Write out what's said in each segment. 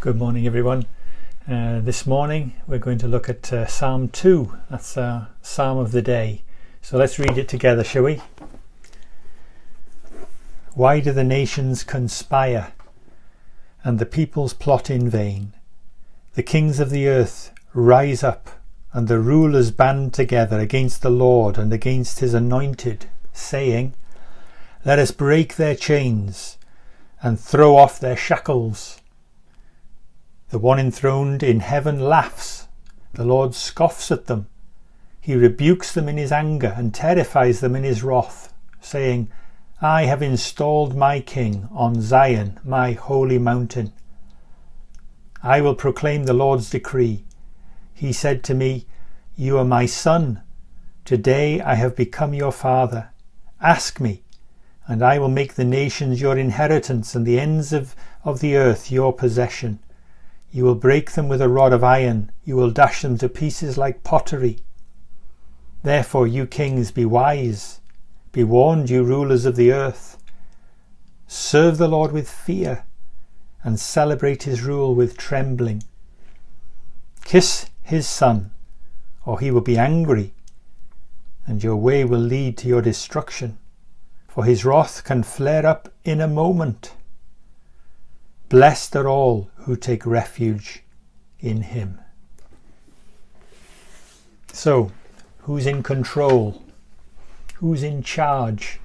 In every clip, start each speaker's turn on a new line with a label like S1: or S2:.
S1: Good morning, everyone. This morning we're going to look at Psalm 2. That's our Psalm of the day. So let's read it together, shall we? Why do the nations conspire and the peoples plot in vain? The kings of the earth rise up and the rulers band together against the Lord and against his anointed, saying, "Let us break their chains and throw off their shackles." The one enthroned in heaven laughs. The Lord scoffs at them. He rebukes them in his anger and terrifies them in his wrath, saying, "I have installed my king on Zion, my holy mountain. I will proclaim the Lord's decree. He said to me, 'You are my son. Today I have become your father. Ask me, and I will make the nations your inheritance and the ends of the earth your possession. You will break them with a rod of iron. You will dash them to pieces like pottery. Therefore, you kings, be wise. Be warned, you rulers of the earth. Serve the Lord with fear and celebrate his rule with trembling. Kiss his son, or he will be angry, and your way will lead to your destruction, for his wrath can flare up in a moment. Blessed are all who take refuge in him." So, who's in control? Who's in charge?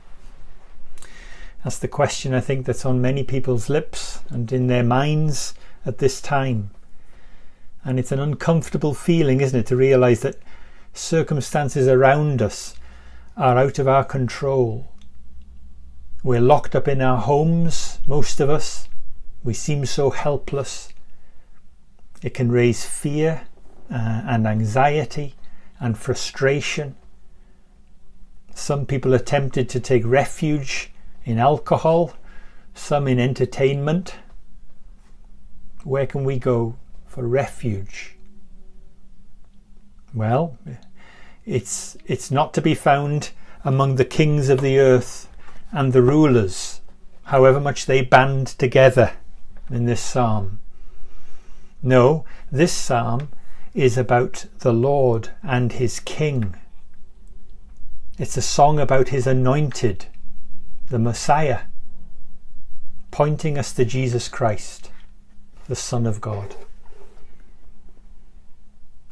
S1: That's the question, I think, that's on many people's lips and in their minds at this time. And it's an uncomfortable feeling, isn't it, to realise that circumstances around us are out of our control. We're locked up in our homes, most of us. We seem so helpless. It can raise fear and anxiety and frustration. Some people are tempted to take refuge in alcohol, some in entertainment. Where can we go for refuge? Well, it's not to be found among the kings of the earth and the rulers, however much they band together in this psalm. No, this psalm is about the Lord and his King. It's a song about his anointed, the Messiah, pointing us to Jesus Christ, the Son of God.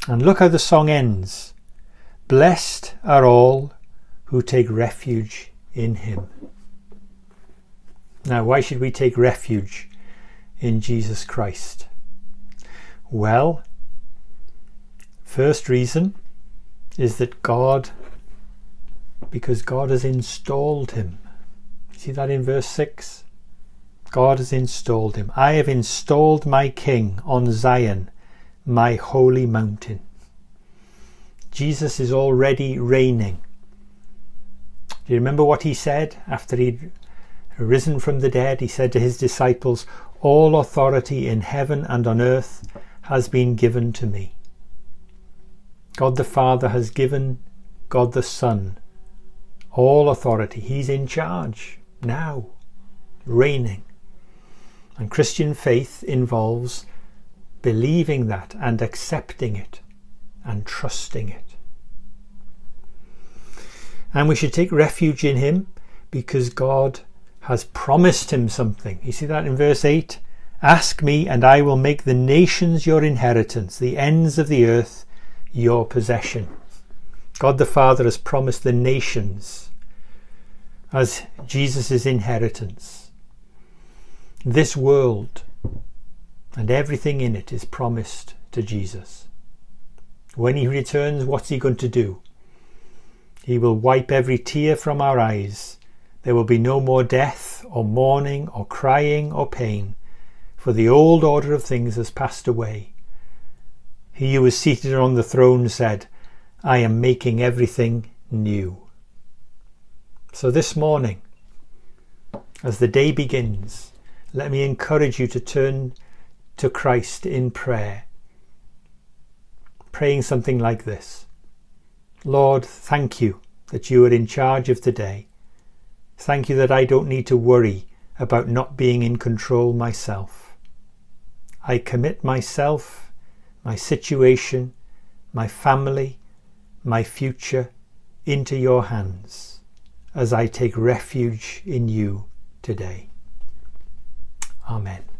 S1: And look how the song ends. Blessed are all who take refuge in him. Now, why should we take refuge in Jesus Christ? Well, first reason is that because God has installed him. See that in verse 6? God has installed him. I have installed my king on Zion, my holy mountain. Jesus is already reigning. Do you remember what he said after he'd risen from the dead? He said to his disciples, "All authority in heaven and on earth has been given to me." God the Father has given God the Son all authority. He's in charge now, reigning. And Christian faith involves believing that and accepting it and trusting it. And we should take refuge in him because God has promised him something. You see that in verse 8? Ask me and I will make the nations your inheritance, the ends of the earth your possession. God the Father has promised the nations as Jesus' inheritance. This world and everything in it is promised to Jesus. When he returns, what's he going to do? He will wipe every tear from our eyes. There will be no more death or mourning or crying or pain, for the old order of things has passed away. He who was seated on the throne said, "I am making everything new." So this morning, as the day begins, let me encourage you to turn to Christ in prayer, praying something like this: Lord, thank you that you are in charge of today. Thank you that I don't need to worry about not being in control myself. I commit myself, my situation, my family, my future into your hands as I take refuge in you today. Amen.